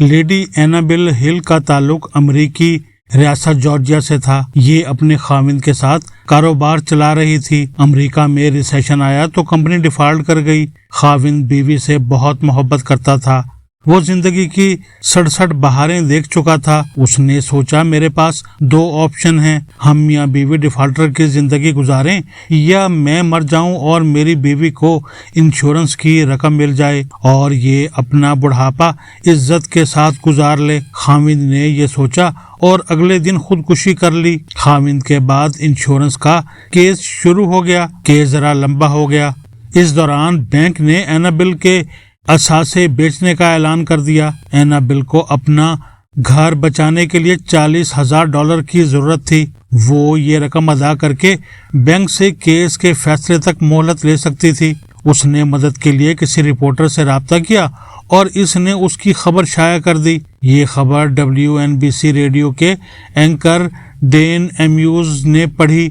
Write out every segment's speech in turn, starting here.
Lady اینابل ہل کا تعلق امریکی ریاست جارجیا سے تھا۔ یہ اپنے خاوند کے ساتھ کاروبار چلا رہی تھی۔ امریکہ میں ریسیشن آیا تو کمپنی ڈیفالٹ کر گئی۔ خاوند بیوی سے بہت محبت کرتا تھا۔ وہ زندگی کی 67 بہاریں دیکھ چکا تھا۔ اس نے سوچا میرے پاس 2 آپشن ہیں، ہم میاں بیوی ڈیفالٹر کی زندگی گزاریں یا میں مر جاؤں اور میری بیوی کو انشورنس کی رقم مل جائے اور یہ اپنا بڑھاپا عزت کے ساتھ گزار لے۔ خاوند نے یہ سوچا اور اگلے دن خودکشی کر لی۔ خاوند کے بعد انشورنس کا کیس شروع ہو گیا۔ کیس ذرا لمبا ہو گیا۔ اس دوران بینک نے اینابل کے اثاثے بیچنے کا اعلان کر دیا۔ اینابل کو اپنا گھر بچانے کے لیے $40,000 کی ضرورت تھی۔ وہ یہ رقم ادا کر کے بینک سے کیس کے فیصلے تک مہلت لے سکتی تھی۔ اس نے مدد کے لیے کسی رپورٹر سے رابطہ کیا اور اس نے اس کی خبر شائع کر دی۔ یہ خبر WNBC ریڈیو کے اینکر ڈین ایمیوز نے پڑھی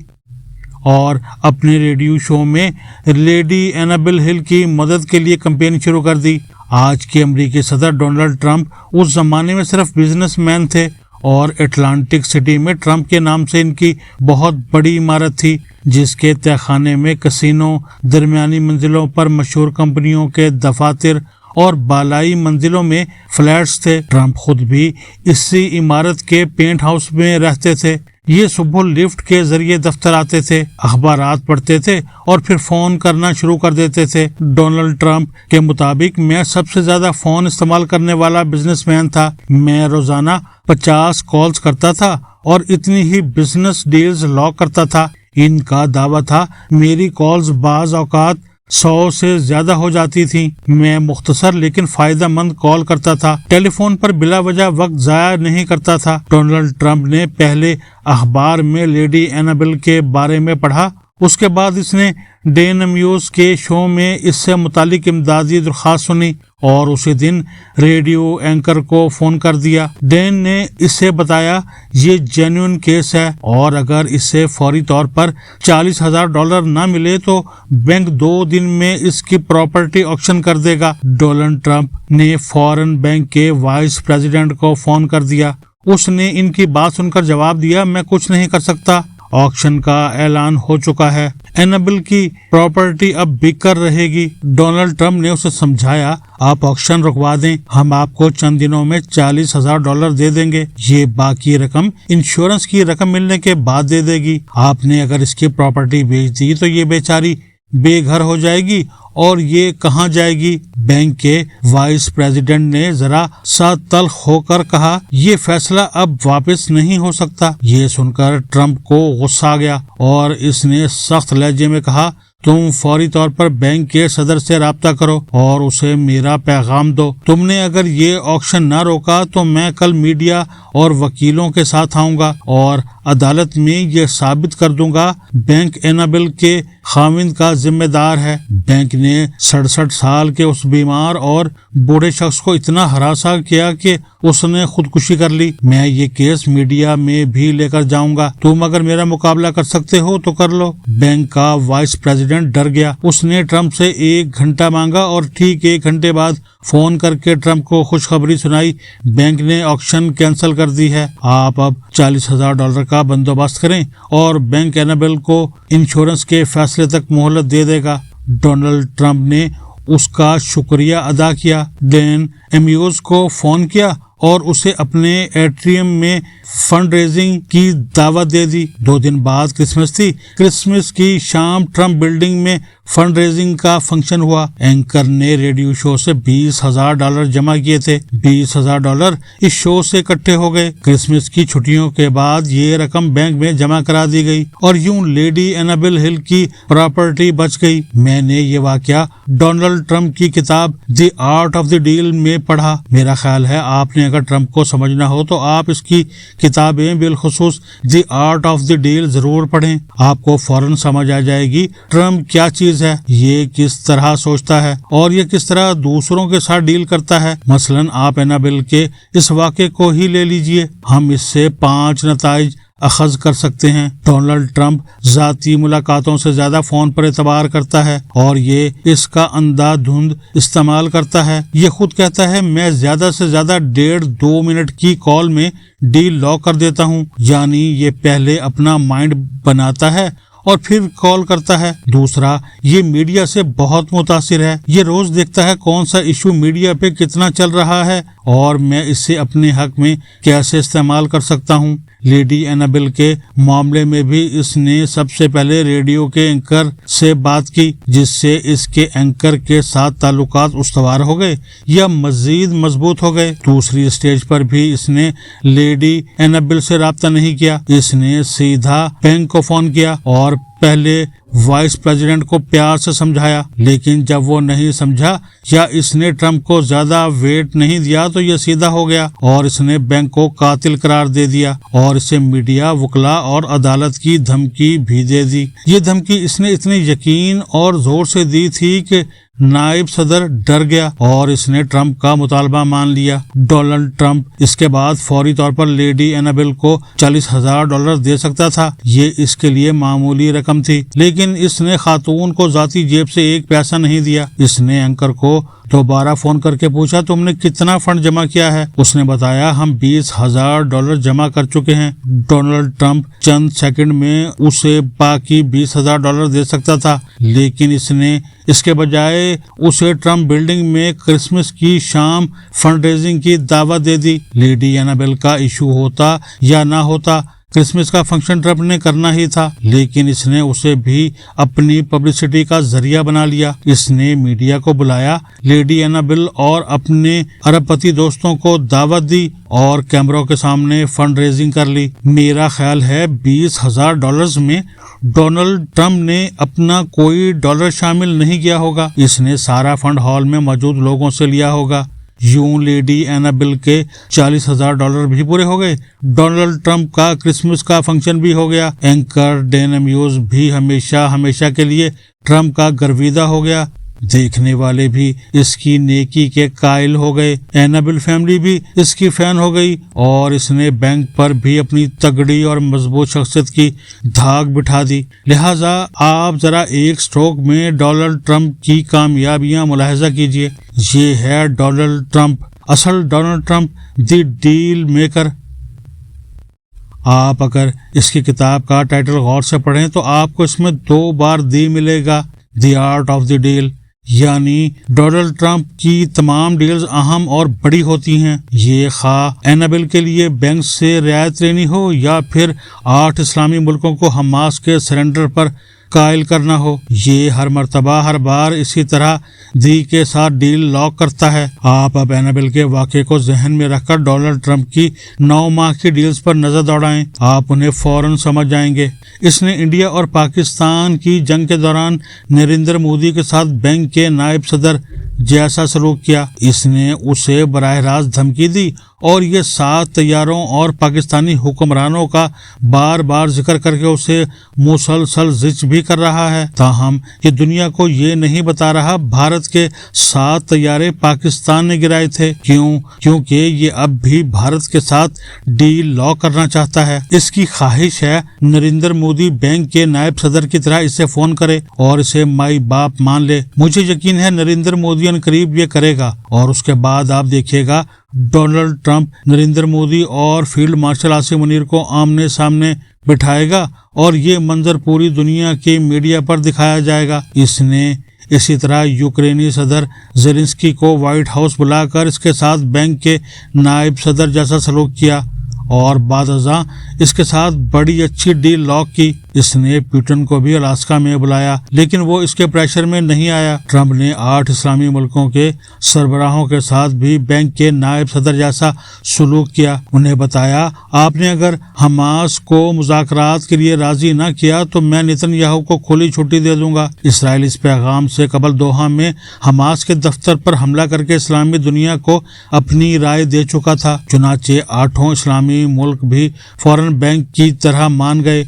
اور اپنے ریڈیو شو میں لیڈی اینابل ہل کی مدد کے لیے کمپین شروع کر دی۔ آج کے امریکی صدر ڈونلڈ ٹرمپ اس زمانے میں صرف بزنس مین تھے اور اٹلانٹک سٹی میں ٹرمپ کے نام سے ان کی بہت بڑی عمارت تھی جس کے تہہ خانے میں کسینو، درمیانی منزلوں پر مشہور کمپنیوں کے دفاتر اور بالائی منزلوں میں فلیٹس تھے۔ ٹرمپ خود بھی اسی عمارت کے پینٹ ہاؤس میں رہتے تھے۔ یہ صبح لفٹ کے ذریعے دفتر آتے تھے، اخبارات پڑھتے تھے اور پھر فون کرنا شروع کر دیتے تھے۔ ڈونلڈ ٹرمپ کے مطابق میں سب سے زیادہ فون استعمال کرنے والا بزنس مین تھا۔ میں روزانہ 50 کالز کرتا تھا اور اتنی ہی بزنس ڈیلز لاک کرتا تھا۔ ان کا دعویٰ تھا میری کالز بعض اوقات 100 سے زیادہ ہو جاتی تھی۔ میں مختصر لیکن فائدہ مند کال کرتا تھا، ٹیلی فون پر بلا وجہ وقت ضائع نہیں کرتا تھا۔ ڈونلڈ ٹرمپ نے پہلے اخبار میں لیڈی اینابل کے بارے میں پڑھا، اس کے بعد اس نے ڈین ایمیوز کے شو میں اس سے متعلق امدادی درخواست سنی اور اسی دن ریڈیو اینکر کو فون کر دیا۔ ڈین نے اسے بتایا یہ جینوئن کیس ہے اور اگر اس سے فوری طور پر $40,000 نہ ملے تو بینک 2 دن میں اس کی پراپرٹی آکشن کر دے گا۔ ڈونلڈ ٹرمپ نے فوراً بینک کے وائس پریزیڈنٹ کو فون کر دیا۔ اس نے ان کی بات سن کر جواب دیا میں کچھ نہیں کر سکتا، آکشن کا اعلان ہو چکا ہے، اینابل کی پراپرٹی اب بک کر رہے گی۔ ڈونلڈ ٹرمپ نے اسے سمجھایا آپ آکشن رکوا دیں، ہم آپ کو چند دنوں میں $40,000 دے دیں گے، یہ باقی رقم انشورنس کی رقم ملنے کے بعد دے دے گی۔ آپ نے اگر اس کی پراپرٹی بیچ دی تو یہ بیچاری بے گھر ہو جائے گی اور یہ کہاں جائے گی؟ بینک کے وائس پریزیڈنٹ نے ذرا سا تلخ ہو کر کہا یہ فیصلہ اب واپس نہیں ہو سکتا۔ یہ سن کر ٹرمپ کو غصہ آ گیا اور اس نے سخت لہجے میں کہا تم فوری طور پر بینک کے صدر سے رابطہ کرو اور اسے میرا پیغام دو۔ تم نے اگر یہ آکشن نہ روکا تو میں کل میڈیا اور وکیلوں کے ساتھ آؤں گا اور عدالت میں یہ ثابت کر دوں گا بینک اینابل کے خاوند کا ذمہ دار ہے۔ بینک نے 67 سال کے اس بیمار اور بوڑھے شخص کو اتنا ہراساں کیا کہ اس نے خودکشی کر لی۔ میں یہ کیس میڈیا میں بھی لے کر جاؤں گا، تم اگر میرا مقابلہ کر سکتے ہو تو کر لو۔ بینک کا وائس پریزیڈنٹ ڈر گیا۔ اس نے ٹرمپ سے 1 گھنٹہ مانگا اور ٹھیک 1 گھنٹے بعد فون کر کے ٹرمپ کو خوشخبری سنائی بینک نے آکشن کینسل کر دی ہے۔ آپ اب $40,000 کا بندوبست کریں اور بینک اینابل کو انشورنس کے فیصلے تک مہلت دے دے گا۔ ڈونلڈ ٹرمپ نے اس کا شکریہ ادا کیا، ڈین ایمیوز کو فون کیا اور اسے اپنے ایٹریم میں فنڈ ریزنگ کی دعوت دے دی۔ 2 دن بعد کرسمس تھی۔ کرسمس کی شام ٹرمپ بلڈنگ میں فنڈ ریزنگ کا فنکشن ہوا۔ اینکر نے ریڈیو شو سے $20,000 جمع کیے تھے۔ $20,000 اس شو سے اکٹھے ہو گئے۔ کرسمس کی چھٹیوں کے بعد یہ رقم بینک میں جمع کرا دی گئی اور یوں لیڈی اینابل ہل کی پراپرٹی بچ گئی۔ میں نے یہ واقعہ ڈونلڈ ٹرمپ کی کتاب the art of the deal میں پڑھا۔ میرا خیال ہے آپ نے اگر ٹرمپ کو سمجھنا ہو تو آپ اس کی کتابیں بالخصوص the art of the deal ضرور پڑھیں۔ آپ کو فوراً سمجھ آ جائے گی ٹرمپ کیا چیز ہے، یہ کس طرح سوچتا ہے اور یہ کس طرح دوسروں کے ساتھ ڈیل کرتا ہے۔ مثلاً آپ اینابل کے اس واقعے کو ہی لے لیجئے۔ ہم اس سے 5 نتائج اخذ کر سکتے ہیں۔ ڈونلڈ ٹرمپ ذاتی ملاقاتوں سے زیادہ فون پر اعتبار کرتا ہے اور یہ اس کا اندھا دھند استعمال کرتا ہے۔ یہ خود کہتا ہے میں زیادہ سے زیادہ 1.5-2 منٹ کی کال میں ڈیل لاک کر دیتا ہوں، یعنی یہ پہلے اپنا مائنڈ بناتا ہے اور پھر کال کرتا ہے۔ دوسرا، یہ میڈیا سے بہت متاثر ہے، یہ روز دیکھتا ہے کون سا ایشو میڈیا پہ کتنا چل رہا ہے اور میں اسے اپنے حق میں کیسے استعمال کر سکتا ہوں۔ لیڈی اینابل کے معاملے میں بھی اس نے سب سے پہلے ریڈیو کے اینکر سے بات کی، جس سے اس کے اینکر کے ساتھ تعلقات استوار ہو گئے یا مزید مضبوط ہو گئے۔ دوسری اسٹیج پر بھی اس نے لیڈی اینابل سے رابطہ نہیں کیا، اس نے سیدھا بینک کو فون کیا اور پہلے وائس پریزیڈنٹ کو پیار سے سمجھایا، لیکن جب وہ نہیں سمجھا یا اس نے ٹرمپ کو زیادہ ویٹ نہیں دیا تو یہ سیدھا ہو گیا اور اس نے بینک کو قاتل قرار دے دیا اور اسے میڈیا، وکلا اور عدالت کی دھمکی بھی دے دی۔ یہ دھمکی اس نے اتنے یقین اور زور سے دی تھی کہ نائب صدر ڈر گیا اور اس نے ٹرمپ کا مطالبہ مان لیا۔ ڈونلڈ ٹرمپ اس کے بعد فوری طور پر لیڈی اینابل کو $40,000 دے سکتا تھا، یہ اس کے لیے معمولی رقم تھی، لیکن اس نے خاتون کو ذاتی جیب سے ایک پیسہ نہیں دیا۔ اس نے اینکر کو دوبارہ فون کر کے پوچھا تم نے کتنا فنڈ جمع کیا ہے؟ اس نے بتایا ہم $20,000 جمع کر چکے ہیں۔ ڈونلڈ ٹرمپ چند سیکنڈ میں اسے باقی $20,000 دے سکتا تھا، لیکن اس نے اس کے بجائے اسے ٹرمپ بلڈنگ میں کرسمس کی شام فنڈ ریزنگ کی دعوت دے دی۔ لیڈی اینابل کا ایشو ہوتا یا نہ ہوتا، کرسمس کا فنکشن ٹرمپ نے کرنا ہی تھا، لیکن اس نے اسے بھی اپنی پبلسٹی کا ذریعہ بنا لیا۔ اس نے میڈیا کو بلایا، لیڈی اینابل اور اپنے ارب پتی دوستوں کو دعوت دی اور کیمروں کے سامنے فنڈ ریزنگ کر لی۔ میرا خیال ہے $20,000 میں ڈونلڈ ٹرمپ نے اپنا کوئی ڈالر شامل نہیں کیا ہوگا، اس نے سارا فنڈ ہال میں موجود لوگوں سے لیا ہوگا۔ یوں لیڈی اینابل کے $40,000 بھی پورے ہو گئے، ڈونلڈ ٹرمپ کا کرسمس کا فنکشن بھی ہو گیا، اینکر ڈینا میوز بھی ہمیشہ کے لیے ٹرمپ کا گرویدہ ہو گیا، دیکھنے والے بھی اس کی نیکی کے قائل ہو گئے، اینابل فیملی بھی اس کی فین ہو گئی اور اس نے بینک پر بھی اپنی تگڑی اور مضبوط شخصیت کی دھاگ بٹھا دی۔ لہٰذا آپ ذرا ایک سٹروک میں ڈونلڈ ٹرمپ کی کامیابیاں ملاحظہ کیجئے۔ یہ ہے ڈونلڈ ٹرمپ، اصل ڈونلڈ ٹرمپ، دی ڈیل میکر۔ آپ اگر اس کی کتاب کا ٹائٹل غور سے پڑھیں تو آپ کو اس میں 2 بار دی ملے گا، the art of the deal, یعنی ڈونلڈ ٹرمپ کی تمام ڈیلز اہم اور بڑی ہوتی ہیں، یہ خواہ اینابل کے لیے بینک سے رعایت لینی ہو یا پھر 8 اسلامی ملکوں کو حماس کے سرنڈر پر قائل کرنا ہو۔ یہ ہر مرتبہ ہر بار اسی طرح دی کے ساتھ ڈیل لاک کرتا ہے۔ آپ اب اینابل کے واقعے کو ذہن میں رکھ کر ڈونلڈ ٹرمپ کی 9 ماہ کی ڈیلز پر نظر دوڑائیں، آپ انہیں فوراً سمجھ جائیں گے۔ اس نے انڈیا اور پاکستان کی جنگ کے دوران نریندر مودی کے ساتھ بینک کے نائب صدر جیسا سلوک کیا، اس نے اسے براہ راست دھمکی دی اور یہ 7 طیاروں اور پاکستانی حکمرانوں کا بار بار ذکر کر کے اسے مسلسل زج بھی کر رہا ہے۔ تاہم یہ دنیا کو یہ نہیں بتا رہا بھارت کے 7 طیارے پاکستان نے گرائے تھے، کیونکہ یہ اب بھی بھارت کے ساتھ ڈیل لاک کرنا چاہتا ہے۔ اس کی خواہش ہے نریندر مودی بینک کے نائب صدر کی طرح اسے فون کرے اور اسے مائی باپ مان لے۔ مجھے یقین ہے نریندر مودی ان قریب یہ کرے گا اور اس کے بعد آپ دیکھیے گا ڈونلڈ ٹرمپ نریندر مودی اور فیلڈ مارشل عاصم منیر کو آمنے سامنے بٹھائے گا اور یہ منظر پوری دنیا کی میڈیا پر دکھایا جائے گا۔ اس نے اسی طرح یوکرینی صدر زیلنسکی کو وائٹ ہاؤس بلا کر اس کے ساتھ بینک کے نائب صدر جیسا سلوک کیا اور بعد ازاں اس کے ساتھ بڑی اچھی ڈیل لاک کی۔ اس نے پیوٹن کو بھی الاسکا میں بلایا لیکن وہ اس کے پریشر میں نہیں آیا۔ ٹرمپ نے 8 اسلامی ملکوں کے سربراہوں کے ساتھ بھی بینک کے نائب صدر جیسا سلوک کیا، انہیں بتایا آپ نے اگر حماس کو مذاکرات کے لیے راضی نہ کیا تو میں نتن یاہو کو کھلی چھٹی دے دوں گا۔ اسرائیل اس پیغام سے قبل دوحہ میں حماس کے دفتر پر حملہ کر کے اسلامی دنیا کو اپنی رائے دے چکا تھا، چنانچہ 8 اسلامی ملک بھی فوراً بینک کی طرح مان گئے۔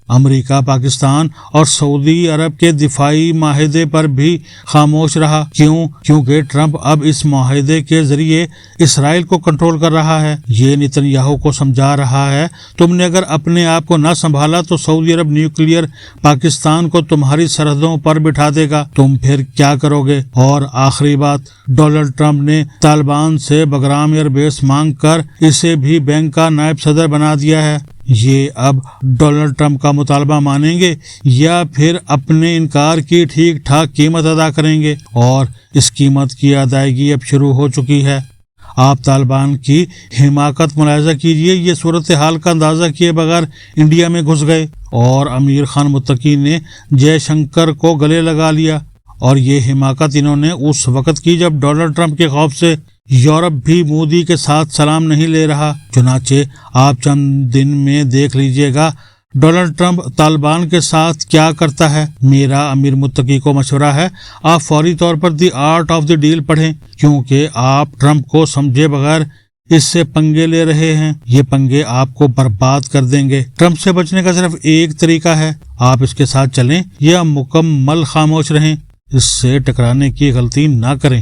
امریکہ پاکستان اور سعودی عرب کے دفاعی معاہدے پر بھی خاموش رہا۔ کیونکہ ٹرمپ اب اس معاہدے کے ذریعے اسرائیل کو کنٹرول کر رہا ہے۔ یہ نتنیاہو کو سمجھا رہا ہے، تم نے اگر اپنے آپ کو نہ سنبھالا تو سعودی عرب نیوکلیئر پاکستان کو تمہاری سرحدوں پر بٹھا دے گا، تم پھر کیا کرو گے؟ اور آخری بات، ڈونلڈ ٹرمپ نے طالبان سے بگرام ایئر بیس مانگ کر اسے بھی بینک کا نائب صدر بنا دیا ہے۔ یہ اب ڈونلڈ ٹرمپ کا مطالبہ مانیں گے یا پھر اپنے انکار کی ٹھیک ٹھاک قیمت ادا کریں گے؟ اور اس قیمت کی ادائیگی اب شروع ہو چکی ہے۔ آپ طالبان کی حماقت ملاحظہ کیجئے، یہ صورتحال کا اندازہ کیے بغیر انڈیا میں گھس گئے اور امیر خان متقی نے جے شنکر کو گلے لگا لیا، اور یہ حماقت انہوں نے اس وقت کی جب ڈونلڈ ٹرمپ کے خوف سے یورپ بھی مودی کے ساتھ سلام نہیں لے رہا۔ چنانچہ آپ چند دن میں دیکھ لیجئے گا ڈونلڈ ٹرمپ طالبان کے ساتھ کیا کرتا ہے۔ میرا امیر متقی کو مشورہ ہے، آپ فوری طور پر the art of the deal پڑھیں، کیونکہ آپ ٹرمپ کو سمجھے بغیر اس سے پنگے لے رہے ہیں۔ یہ پنگے آپ کو برباد کر دیں گے۔ ٹرمپ سے بچنے کا صرف ایک طریقہ ہے، آپ اس کے ساتھ چلیں یا مکمل خاموش رہیں، اس سے ٹکرانے کی غلطی نہ کریں۔